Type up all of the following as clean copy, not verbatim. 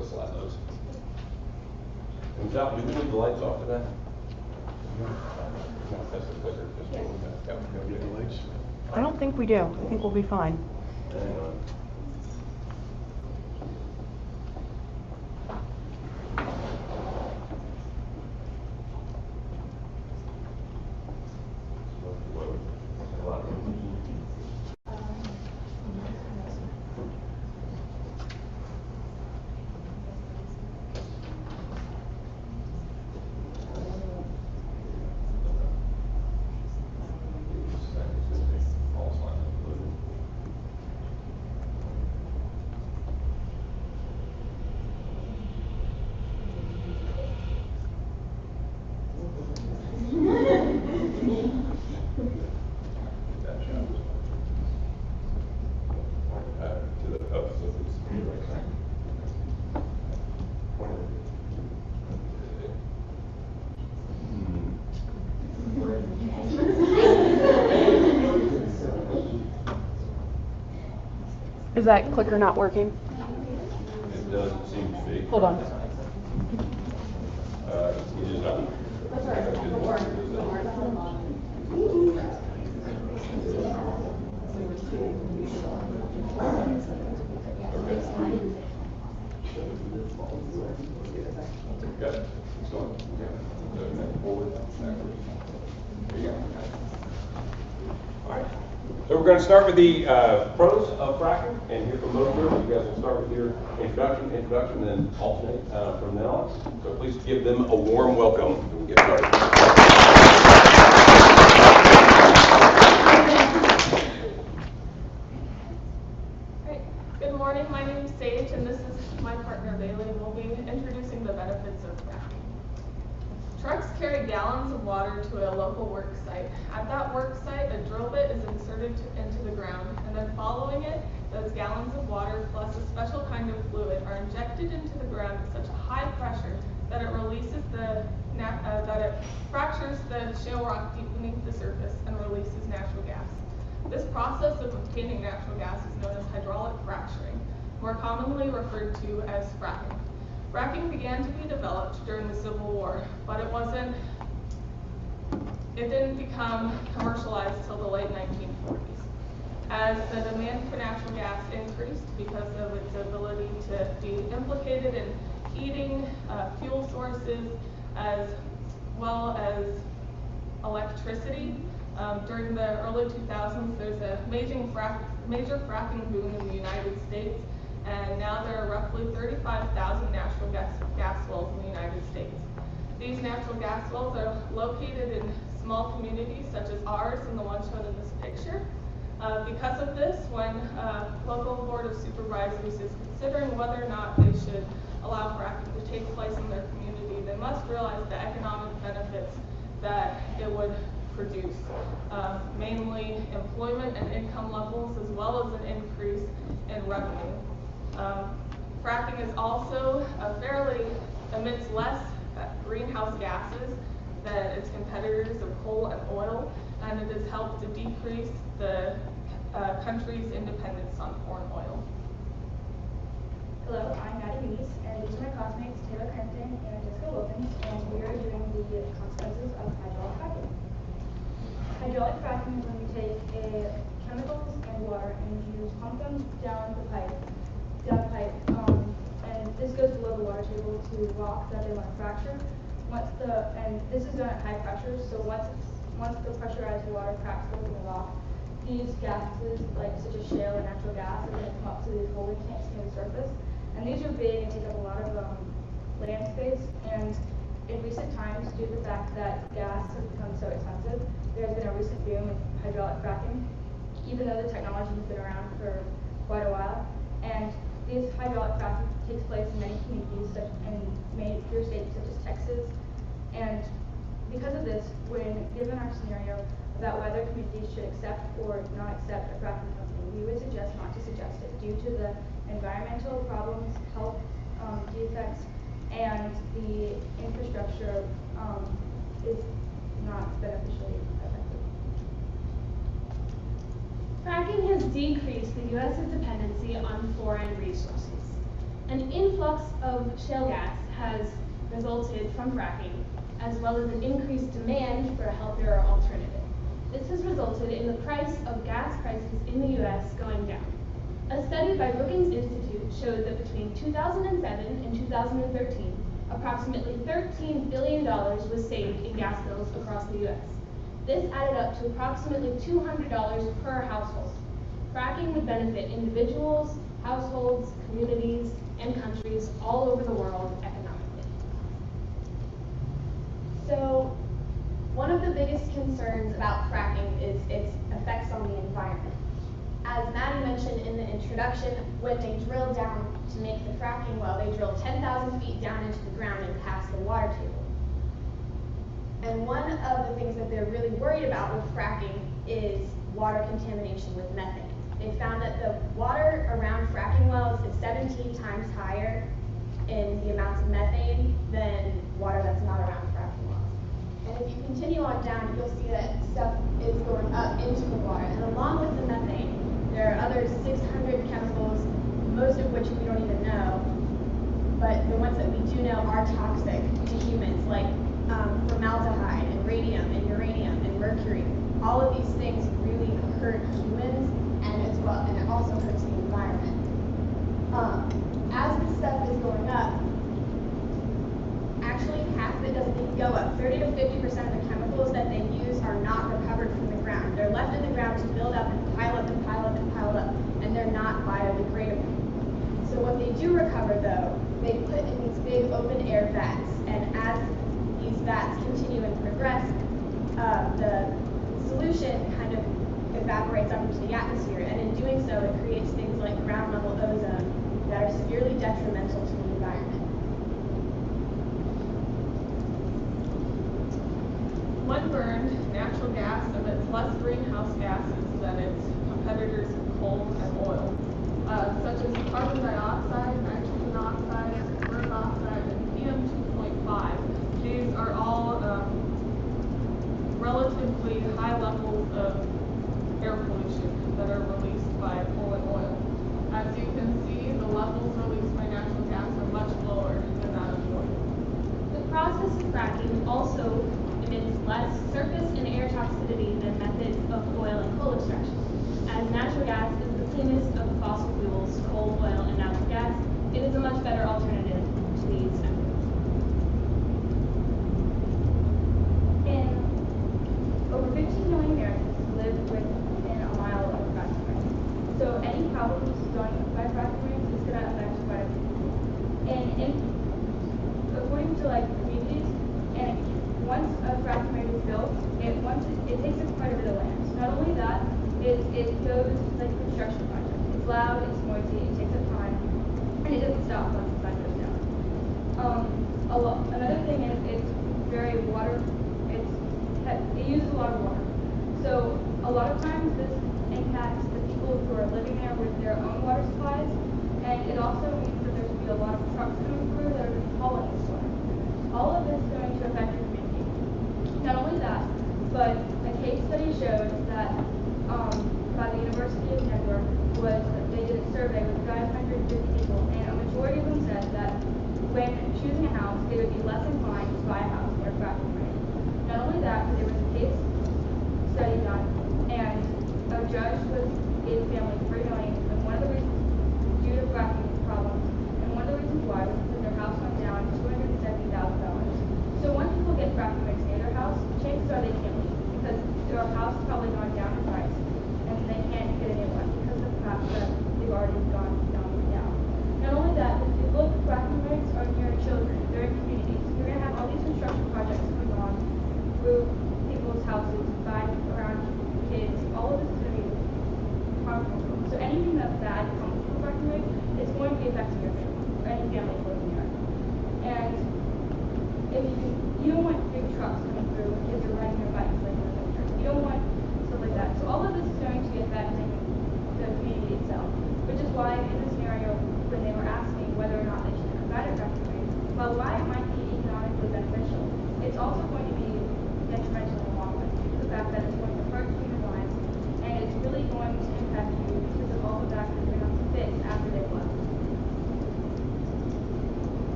to slide those. And Val, do we need the lights off of that? That's the clicker. I don't think we do. I think we'll be fine. Hang on. Is that clicker not working? It doesn't seem to be. Hold on. It is not. Got it. It's going. Forward, backwards. There you go. All right. So we're going to start with the pros of fracking and hear from both groups. You guys will start with your introduction, and then alternate from then on. So please give them a warm welcome. We'll get started. Great. Good morning. My name is Sage, and this is my partner Bailey, and we'll be introducing the benefits of fracking. Trucks carry gallons of water to a local work site. At that work site, a drill bit is inserted into the ground, and then following it, those gallons of water plus a special kind of fluid are injected into the ground at such a high pressure that it releases that it fractures the shale rock deep beneath the surface and releases natural gas. This process of obtaining natural gas is known as hydraulic fracturing, more commonly referred to as fracking. Fracking began to be developed during the Civil War, but it didn't become commercialized till the late 1940s. As the demand for natural gas increased because of its ability to be implicated in heating, fuel sources, as well as electricity, during the early 2000s, there's a major fracking boom in the United States. And now there are roughly 35,000 natural gas wells in the United States. These natural gas wells are located in small communities such as ours and the one shown in this picture. Because of this, when local board of supervisors is considering whether or not they should allow fracking to take place in their community, they must realize the economic benefits that it would produce, mainly employment and income levels, as well as an increase in revenue. Fracking is also emits less greenhouse gases than its competitors of coal and oil, and it has helped to decrease the country's independence on foreign oil. Hello, I'm Maddie Muniz, and these are my classmates Taylor Crampton and Jessica Wilkins, and we are doing the consequences of hydraulic fracking. Hydraulic fracking is when we take chemicals and water and you pump them down the pipe, and this goes below the water table to rock that they want to fracture. And this is done at high pressure, so once the pressurized water cracks open the rock, these gases, such as shale and natural gas, are going to come up to these holding tanks near the surface. And these are big and take up a lot of land space. And in recent times, due to the fact that gas has become so expensive, there has been a recent boom in hydraulic fracking, even though the technology has been around for quite a while. And this hydraulic fracking takes place in many communities, in major states such as Texas. And because of this, when given our scenario about whether communities should accept or not accept a fracking company, we would suggest not to suggest it due to the environmental problems, health defects, and the infrastructure is not beneficially effective. Fracking has decreased the U.S.'s dependency on foreign resources. An influx of shale gas has resulted from fracking, as well as an increased demand for a healthier alternative. This has resulted in the price of gas prices in the U.S. going down. A study by Brookings Institute showed that between 2007 and 2013, approximately $13 billion was saved in gas bills across the U.S. This added up to approximately $200 per household. Fracking would benefit individuals, households, communities, and countries all over the world economically. So, one of the biggest concerns about fracking is its effects on the environment. As Maddie mentioned in the introduction, when they drill down to make the fracking well, they drill 10,000 feet down into the ground and past the water table. And one of the things that they're really worried about with fracking is water contamination with methane. They found that the water around fracking wells is 17 times higher in the amounts of methane than water that's not around fracking wells. And if you continue on down, you'll see that stuff is going up into the water. And along with the methane, there are other 600 chemicals, most of which we don't even know, but the ones that we do know are toxic to humans, like formaldehyde and radium and uranium and mercury. All of these things really hurt humans, and it also hurts the environment. As this stuff is going up, actually half of it doesn't even go up. 30 to 50% of the chemicals that they use are not recovered from the ground. They're left in the ground to build up and pile up and pile up and pile up, and they're not biodegradable. So what they do recover, though, they put in these big open air vats, and as these vats continue and progress, the solution kind of evaporates up into the atmosphere, and in doing so, it creates things like ground level ozone that are severely detrimental to the environment. When burned, natural gas emits less greenhouse gases than its competitors in coal and oil, such as carbon dioxide, nitrogen oxide, earth oxide, and PM2.5. These are all relatively high levels of air pollution that are released by coal and oil. As you can see, the levels released by natural gas are much lower than that of oil. The process of fracking also emits less surface and air toxicity than methods of oil and coal extraction. As natural gas is the cleanest of the fossil fuels, coal, oil, and natural gas, it is a much better alternative to these methods. In over 15 million Americans live within a mile of a fracking ring. So any problems done by fracking rings is going to affect quite a few people. And according to communities, and once a fracking ring is built, it takes up quite a bit of land. Not only that, it goes like a construction project. It's loud, it's noisy, it takes up time, and it doesn't stop once the sun goes down. Another thing is it's very it uses a lot of water. So a lot of times this impacts the people who are living there with their own water supplies, and it also means that there's going to be a lot of trucks coming through that are going to be hauling this water. All of this is going to affect your community. Not only that, but a case study showed that by the University of Denver was that they did a survey with 550 people, and a majority of them said that when choosing a house, they would be less inclined to buy a house near fracking ring. Not only that, but there was a case study done, and a judge gave the family $3 million, and one of the reasons due to fracking problems, and one of the reasons why was because their house went down $270,000. So when people get fracking rings near their house, chances are they can't leave because their house has probably gone down in price, and they can't get a new one because of the fact that they've already gone down. Not only that, but if you look, fracking rigs are near children, they're in communities. You're going to have all these construction projects going on through people's houses, by around kids. All of this is going to be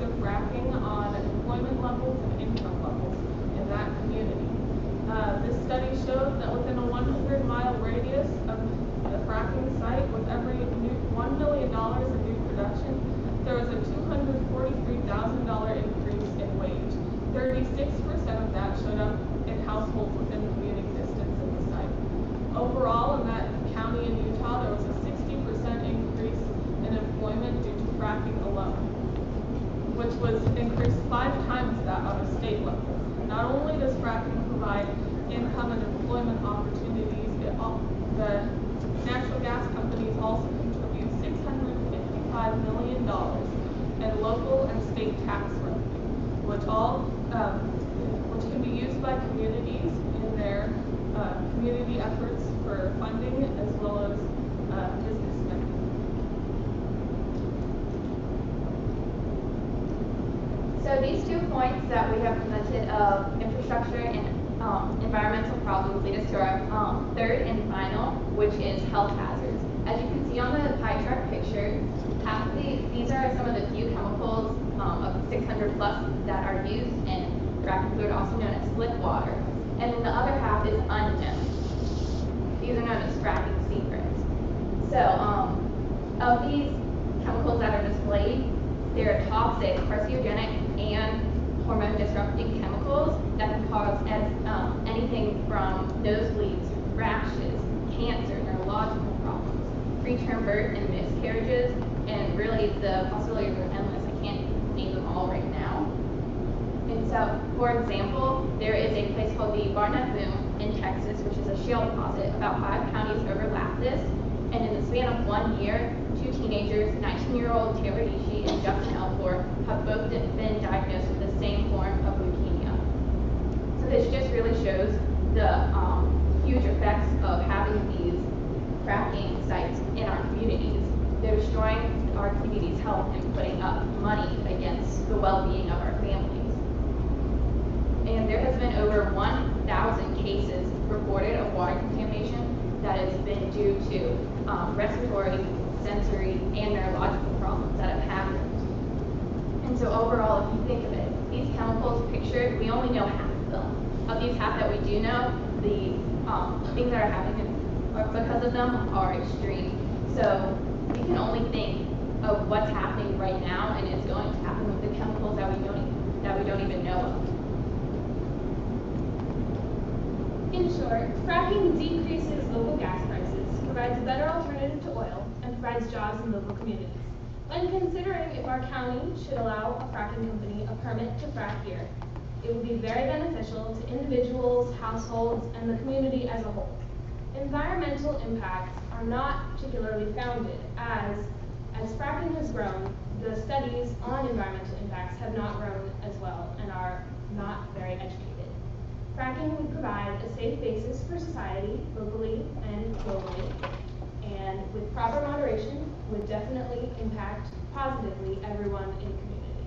of fracking on employment levels and income levels in that community. This study showed that within a 100-mile radius of the fracking site, with every new $1 million in new production, there was a $243,000 increase in wage. 36% of that showed up in households within commuting distance of the site. Overall, in that county in Utah, there was a 60% increase in employment due to fracking alone, which was increased 5 times that on a state level. Not only does fracking provide income and employment opportunities, the natural gas companies also contribute $655 million in local and state tax revenue, which can be used by communities in their community efforts for funding as well as business spending. So these 2 points that we have presented of infrastructure and environmental problems lead us to our third and final, which is health hazards. As you can see on the pie chart picture, these are some of the few chemicals of 600 plus that are used in fracking fluid, also known as slick water, and then the other half is unknown. These are known as fracking secrets. So of these chemicals that are displayed, they're toxic, carcinogenic, and hormone disrupting chemicals that can cause anything from nosebleeds, rashes, cancer, neurological problems, preterm birth and miscarriages, and really the possibilities are endless. I can't name them all right now. And so, for example, there is a place called the Barnett Boom in Texas, which is a shale deposit. About 5 counties overlap this, and in the span of 1 year, 2 teenagers, 19-year-old Taylor Ishii and Justin Elford, have both been diagnosed with the same form of leukemia. So this just really shows the huge effects of having these fracking sites in our communities. They're destroying our community's health and putting up money against the well-being of our families. And there has been over 1,000 cases reported of water contamination that has been due to respiratory, sensory, and neurological problems that have happened. And so overall, if you think of it, these chemicals pictured, we only know half of them. Of these half that we do know, the things that are happening because of them are extreme. So we can only think of what's happening right now and is going to happen with the chemicals that we don't even know of. In short, fracking decreases local gas prices, provides a better alternative to oil, and provides jobs in local communities. When considering if our county should allow a fracking company a permit to frack here, it will be very beneficial to individuals, households, and the community as a whole. Environmental impacts are not particularly founded as fracking has grown, the studies on environmental impacts have not grown as well and are not very educated. Fracking would provide a safe basis for society, locally and globally, and with proper moderation would definitely impact positively everyone in the community.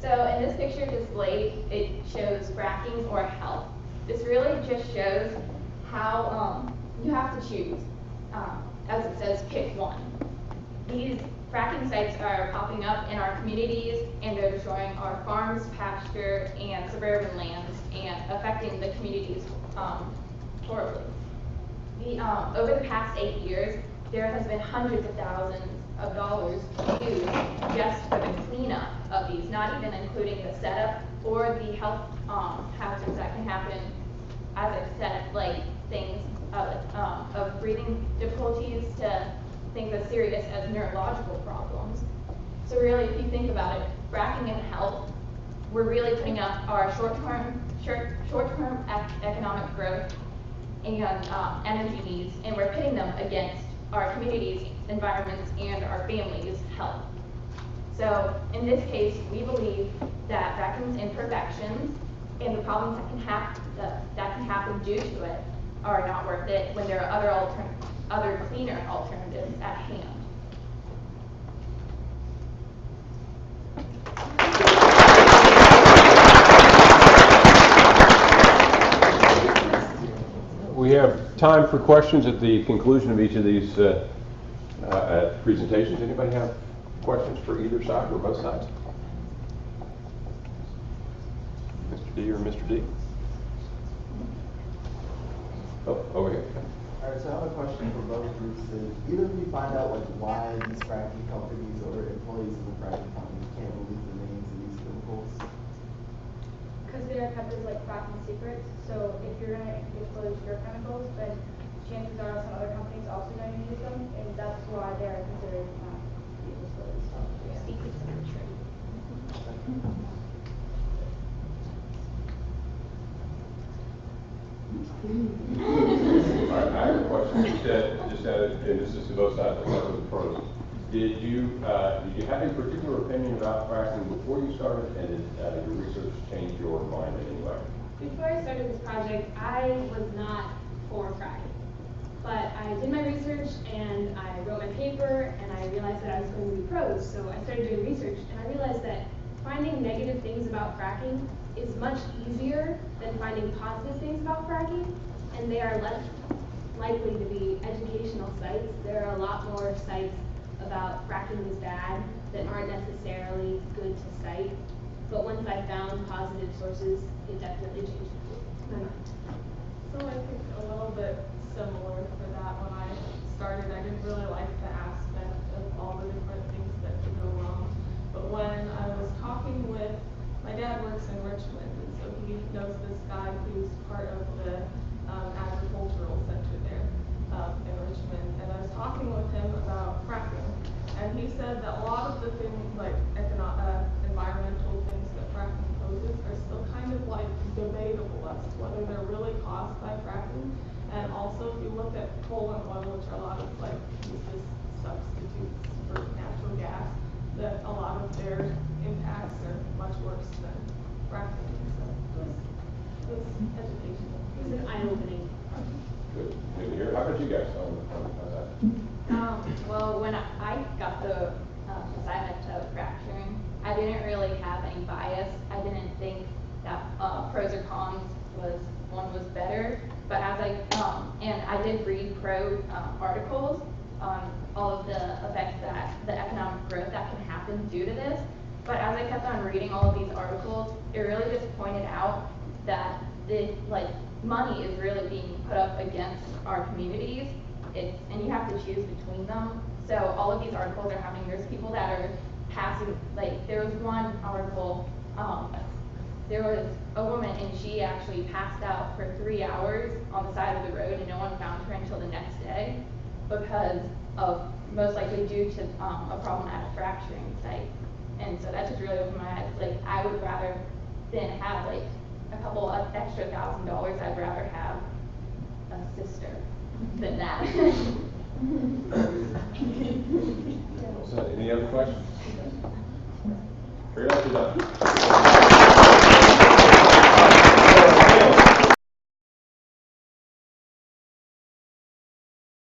So in this picture displayed, it shows fracking or health. This really just shows how you have to choose. As it says, pick one. These fracking sites are popping up in our communities, and they're destroying our farms, pasture, and suburban lands, and affecting the communities horribly. Over the past 8 years, there has been hundreds of thousands of dollars used just for the cleanup of these, not even including the setup or the health hazards that can happen, as I've said, like things of breathing difficulties to things as serious as neurological problems. So really, if you think about it, fracking and health, we're really putting up our short-term economic growth and energy needs, and we're pitting them against our communities, environments, and our families' health. So in this case, we believe that fracking's imperfections and the problems that can happen due to it are not worth it when there are other cleaner alternatives at hand. We have time for questions at the conclusion of each of these presentations. Anybody have questions? questions for either side or both sides? Mr. D or Mr. D? Oh, over here. All right, so I have a question for both groups. Either of you find out like why these fracking companies or employees of the fracking companies can't release the names of these chemicals? Because they are kept as like fracking secrets, so if you're gonna disclose your chemicals, then chances are some other companies also going to use them, and that's why they are considered not to be disclosed. Secrets are true. All right, I have a question. And this is to both sides, I'll start with the pros. Did you have a particular opinion about fracking before you started, and did your research change your mind in any way? Before I started this project, I was not for fracking. But I did my research and I wrote my paper and I realized that I was going to be pros. So I started doing research and I realized that finding negative things about fracking is much easier than finding positive things about fracking, and they are less likely to be educational sites. There are a lot more sites about fracking is bad that aren't necessarily good to cite. But once I found positive sources, it definitely changed my mind. So I think a little bit similar for that. When I started, I didn't really like the aspect of all the different things that could go wrong. But when I was talking with, my dad works in Richmond, and so he knows this guy who's part of the agricultural center there in Richmond. And I was talking with him about fracking, and he said that a lot of the things like environmental things that fracking poses are still kind of like debatable as to whether they're really caused by fracking. And also, if you look at coal and oil, which are a lot of like useless substitutes for natural gas, that a lot of their impacts are much worse than fracking. So it was educational. It was an eye-opening. Good. Good to hear. How about you guys on that? Well, when I got the assignment of fracturing, I didn't really have any bias. I didn't think that pros or cons one was better. But as and I did read pro articles on all of the effects that the economic growth that can happen due to this. But as I kept on reading all of these articles, it really just pointed out that money is really being put up against our communities. And you have to choose between them. So all of these articles are having, there's people that are passing, there was one article, there was a woman and she actually passed out for 3 hours on the side of the road and no one found her until the next day because of, most likely due to a problem at a fracturing site. And so that just really opened my eyes. I would rather than have a couple of extra $1,000, I'd rather have a sister than that. So, any other questions? Very nicely done.